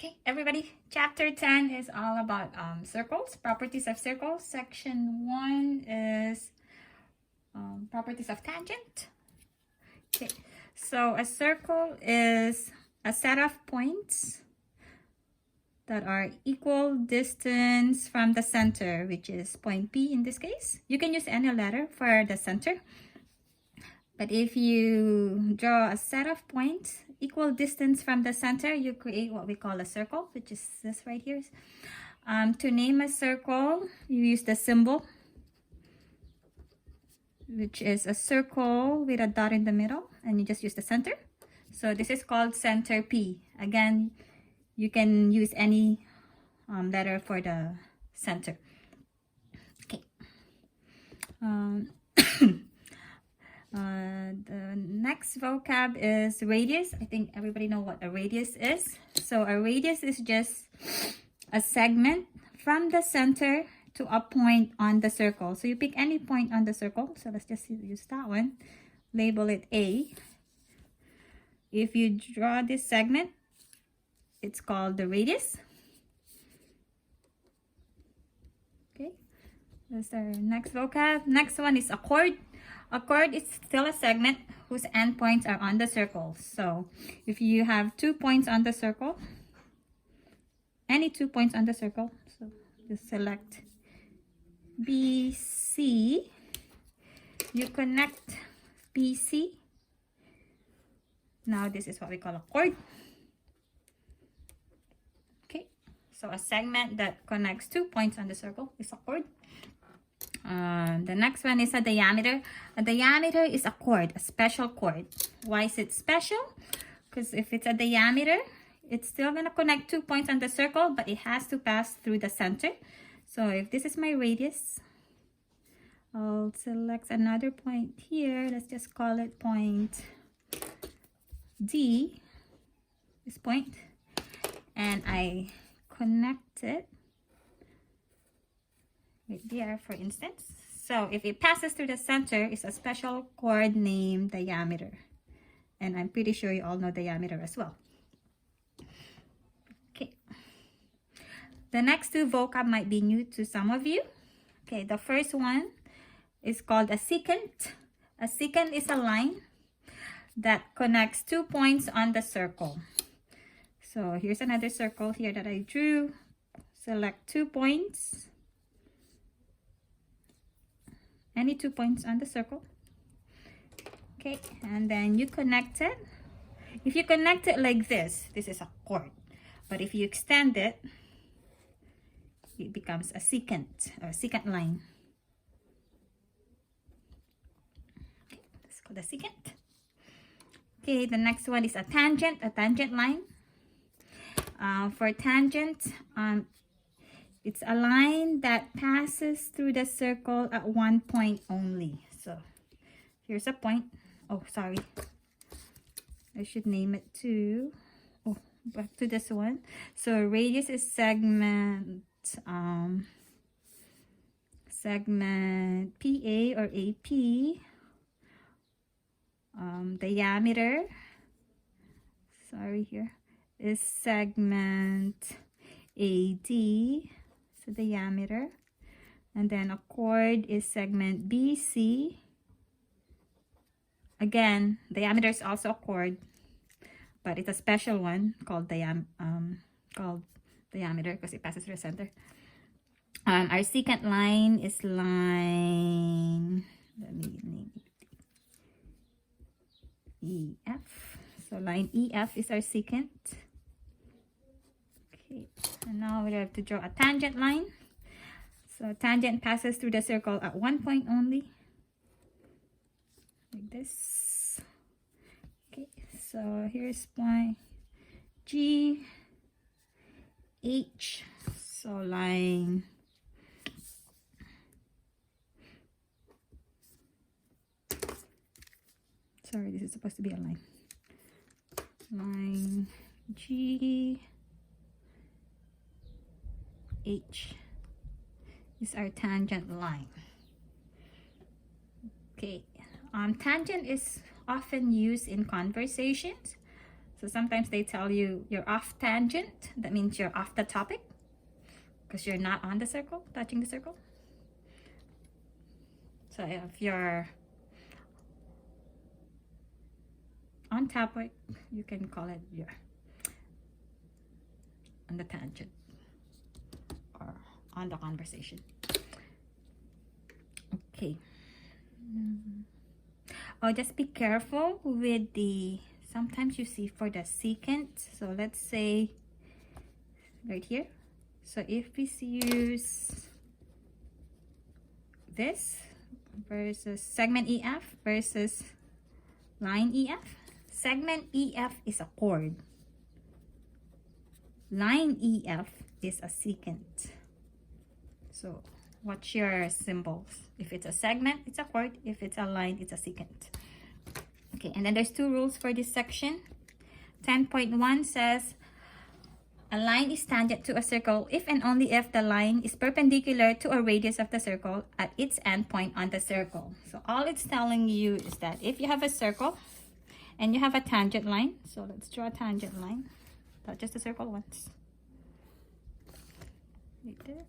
Okay, everybody, chapter 10 is all about circles, properties of circles. Section 1 is properties of tangent. Okay, so a circle is a set of points that are equal distance from the center, which is point P in this case. You can use any letter for the center. But if you draw a set of points equal distance from the center, you create what we call a circle, which is this right here. To name a circle, you use the symbol, which is a circle with a dot in the middle, and you just use the center. So this is called center P. Again, you can use any letter for the center. Okay. The next vocab is radius. I think everybody know what a radius is. So a radius is just a segment from the center to a point on the circle. So you pick any point on the circle. So let's just use that one. Label it A. If you draw this segment, it's called the radius. Okay, that's our next vocab. Next one is a chord. A chord is still a segment whose endpoints are on the circle. So if you have 2 points on the circle, any 2 points on the circle, so just select BC, you connect BC. Now this is what we call a chord. Okay, so a segment that connects 2 points on the circle is a chord. The next one is a diameter. A diameter is a chord, a special chord. Why is it special? Because if it's a diameter, it's still going to connect 2 points on the circle, but it has to pass through the center. So if this is my radius, I'll select another point here. Let's just call it point D, this point, and I connect it right there, for instance. So if it passes through the center, it's a special chord named diameter. And I'm pretty sure you all know diameter as well. Okay. The next two vocab might be new to some of you. Okay, the first one is called a secant. A secant is a line that connects 2 points on the circle. So here's another circle here that I drew. Select 2 points. Any 2 points on the circle. Okay, and then you connect it. If you connect it like this is a chord. But if you extend it, it becomes a secant, or secant line. Okay, let's call the secant. Okay, the next one is a tangent line. For tangent, it's a line that passes through the circle at one point only. So here's a point. Oh, sorry. I should name it too. Oh, back to this one. So radius is segment PA or AP. Diameter, sorry, here is segment AD. So diameter, and then a chord is segment BC. Again, diameter is also a chord, but it's a special one called diameter because it passes through the center. Our secant line is line, let me name it EF. So line EF is our secant. Okay, and now we have to draw a tangent line. So tangent passes through the circle at one point only, like this. Okay, so here's point G, H. So line sorry, this is supposed to be a line. Line G, H is our tangent line. Okay, tangent is often used in conversations. So sometimes they tell you you're off tangent. That means you're off the topic because you're not on the circle, touching the circle. So if you're on topic, you can call it you're on the tangent or on the conversation. Okay. Oh, just be careful with the, sometimes you see for the secant. So let's say right here. So if we use this versus segment EF versus line EF. Segment EF is a chord. Line EF is a secant. So what's your symbols? If it's a segment, it's a chord. If it's a line, it's a secant. Okay, and then there's two rules for this section. 10.1 says a line is tangent to a circle if and only if the line is perpendicular to a radius of the circle at its endpoint on the circle. So all it's telling you is that if you have a circle and you have a tangent line, so let's draw a tangent line. Touches the circle once. Right there.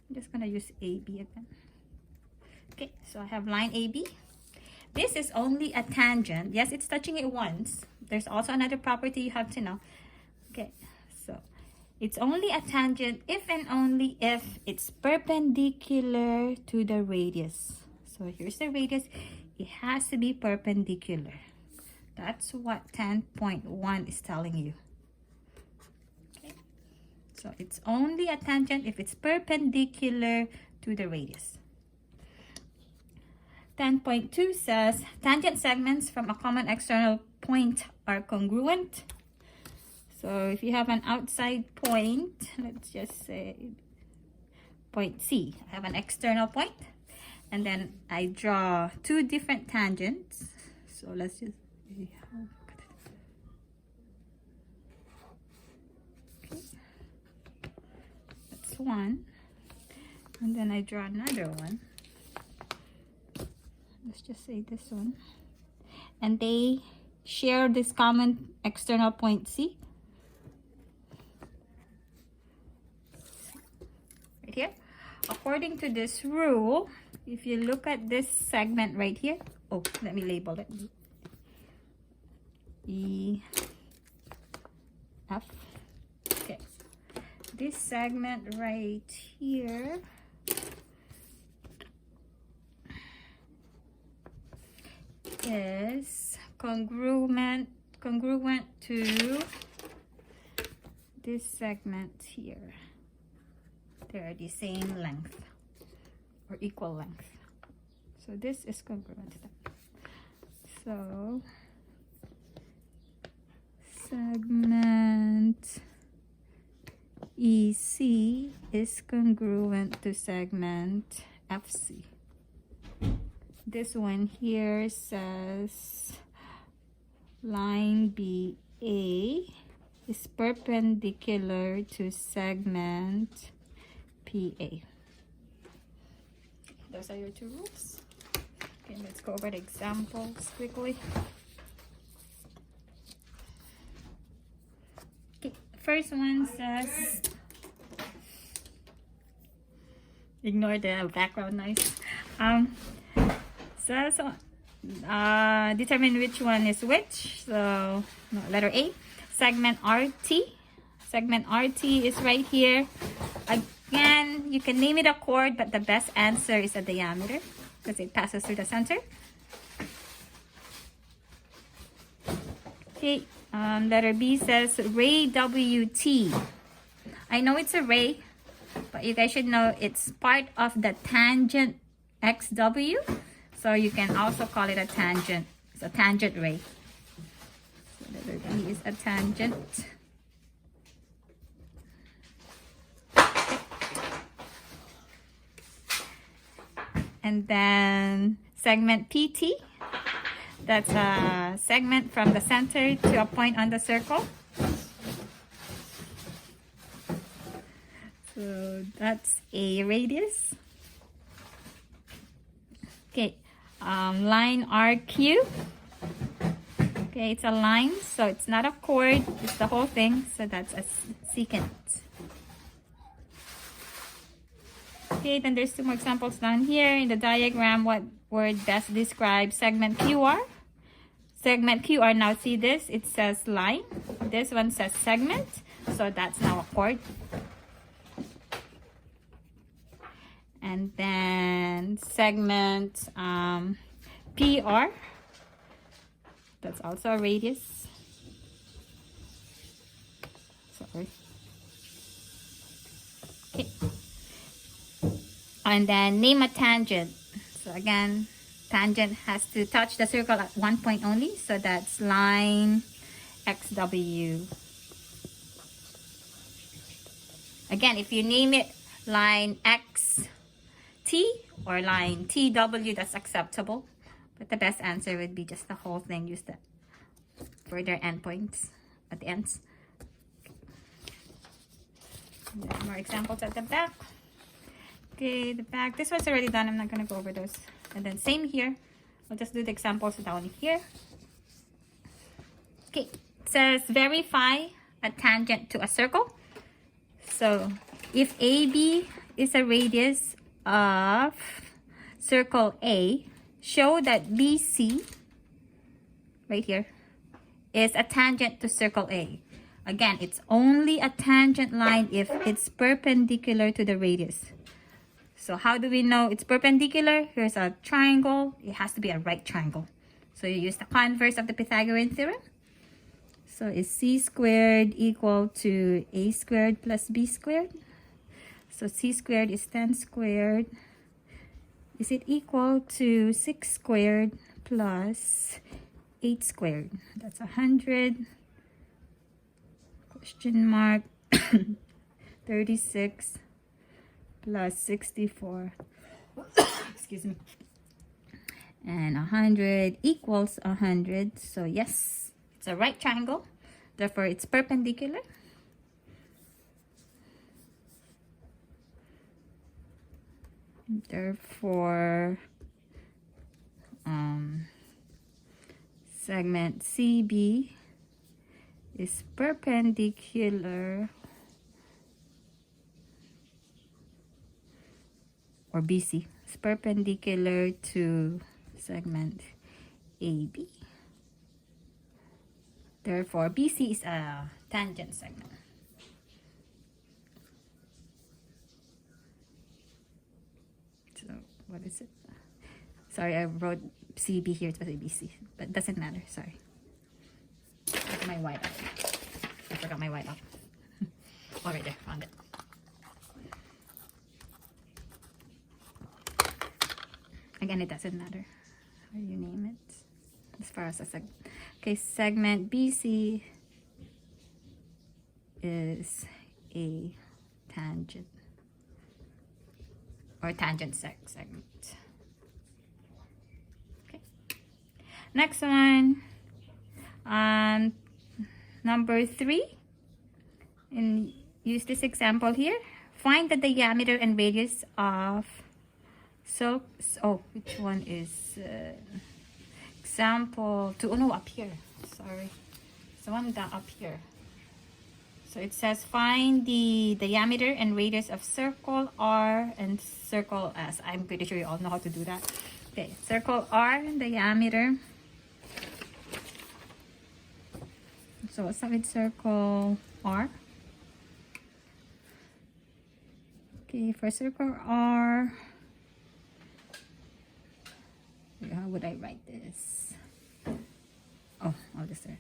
I'm just gonna use AB again. Okay, so I have line AB. This is only a tangent. Yes, it's touching it once. There's also another property you have to know. Okay, so it's only a tangent if and only if it's perpendicular to the radius. So here's the radius. It has to be perpendicular. That's what 10.1 is telling you. Okay, so it's only a tangent if it's perpendicular to the radius. 10.2 says tangent segments from a common external point are congruent. So if you have an outside point, let's just say point C. I have an external point, and then I draw two different tangents. So let's just see how. Okay. That's one. And then I draw another one. Let's just say this one. And they share this common external point C. Right here. According to this rule, if you look at this segment right here, oh, let me label it. E, F. Okay. This segment right here is congruent to this segment here. They're the same length or equal length. So this is congruent to that. So segment EC is congruent to segment FC. This one here says line BA is perpendicular to segment PA. Those are your two rules. Okay, let's go over the examples quickly. Okay, first one says, ignore the background noise. Determine which one is which. So no, letter A, segment RT. Segment RT is right here. Again, you can name it a chord, but the best answer is a diameter because it passes through the center. Okay, letter B says ray WT. I know it's a ray, but you guys should know it's part of the tangent XW. So you can also call it a tangent. It's a tangent ray. So letter B is a tangent. And then segment PT. That's a segment from the center to a point on the circle. So that's a radius. Okay. Line RQ. Okay, Okay, it's a line, so it's not a chord, it's the whole thing, so that's a secant. Okay, then there's two more examples down here in the diagram. What word best describes segment QR? Segment QR, now see this, it says line. This one says segment, so that's now a chord. And then segment PR, that's also a radius. Sorry. Okay. And then name a tangent. So again, tangent has to touch the circle at one point only. So that's line XW. Again, if you name it line XT or line TW, that's acceptable. But the best answer would be just the whole thing. Use the further endpoints at the ends. There are more examples at the back. Okay, the back. This one's already done. I'm not going to go over those. And then same here. I'll just do the examples down here. Okay, it says verify a tangent to a circle. So if AB is a radius of circle A, show that BC, right here, is a tangent to circle A. Again, it's only a tangent line if it's perpendicular to the radius. So how do we know it's perpendicular? Here's a triangle. It has to be a right triangle. So you use the converse of the Pythagorean theorem. So is C squared equal to A squared plus B squared? So C squared is 10 squared. Is it equal to 6 squared plus 8 squared? That's 100. Question mark. 36 plus 64. Excuse me. And 100 equals 100. So yes, it's a right triangle. Therefore, it's perpendicular. Therefore, segment CB is perpendicular, or BC is perpendicular to segment AB. Therefore, BC is a tangent segment. So, what is it? Sorry, I wrote CB here, it's supposed to be BC, but it doesn't matter, sorry. My white out. I forgot my white out. Oh, right there, found it. Again, it doesn't matter how you name it. As far as a segment. Okay, segment BC is a tangent. Or tangent segment. Okay. Next one. Number 3. And use this example here. Find the diameter and radius of which one is example 2? Oh no, up here. Sorry. It's the one down up here. So it says find the diameter and radius of circle R and circle S. I'm pretty sure you all know how to do that. Okay, circle R, diameter. So let's start with circle R. Okay, for circle R, how would I write this? Oh, I'll just say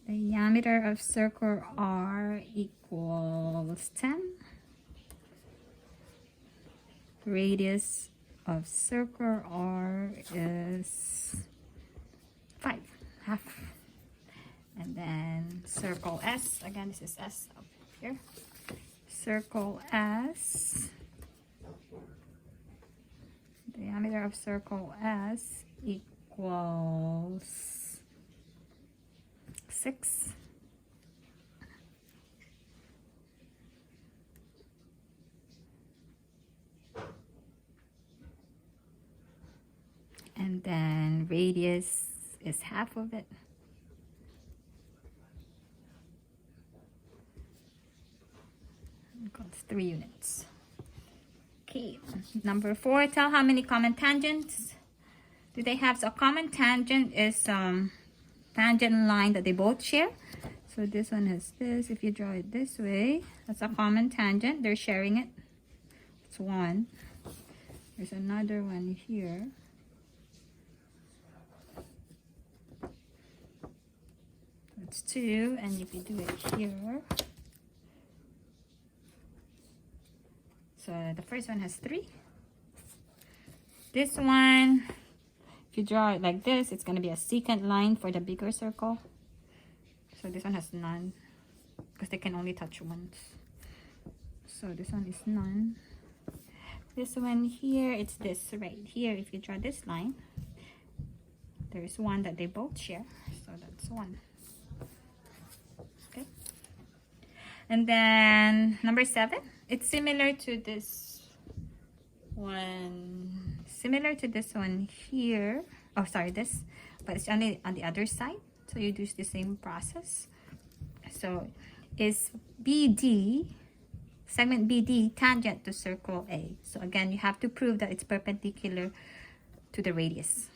diameter of circle R equals 10. Radius of circle R is 5, half. And then circle S, again this is S up here. Circle S, diameter of circle S equals 6. And then radius is half of it. Equals 3 units. Okay, number 4, tell how many common tangents do they have. So a common tangent is tangent line that they both share. So this one has this. If you draw it this way, that's a common tangent. They're sharing it. It's 1. There's another one here. That's 2. And if you do it here, so the first one has 3. This one, if you draw it like this, it's going to be a secant line for the bigger circle. So this one has none because they can only touch once. So this one is none. This one here, it's this right here. If you draw this line, there's 1 that they both share. So that's 1. Okay. And then number 7, it's similar to this one. Similar to this one here. Oh, sorry, this. But it's only on the other side. So you do the same process. So is BD, segment BD, tangent to circle A? So again, you have to prove that it's perpendicular to the radius.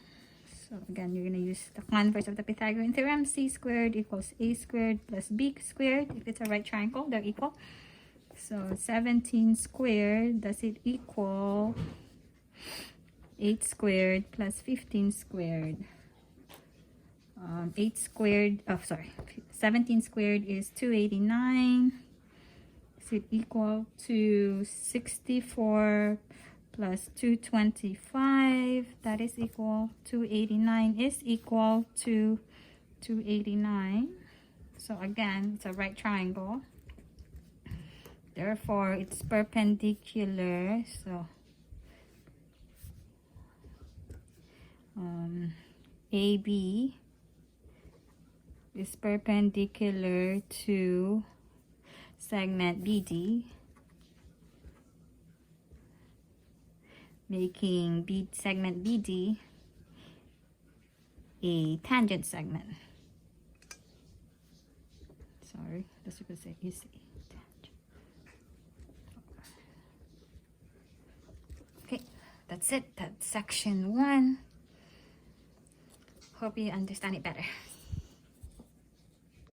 So again, you're going to use the converse of the Pythagorean theorem. C squared equals A squared plus B squared. If it's a right triangle, they're equal. So 17 squared, does it equal 8 squared plus 15 squared? 8 squared, 17 squared is 289. Is it equal to 64 plus 225? That is equal to 289 is equal to 289. So again, it's a right triangle. Therefore, it's perpendicular. So AB is perpendicular to segment BD, making segment BD a tangent segment. Sorry, that's what you say. Okay, that's it. That's section 1. Hope you understand it better.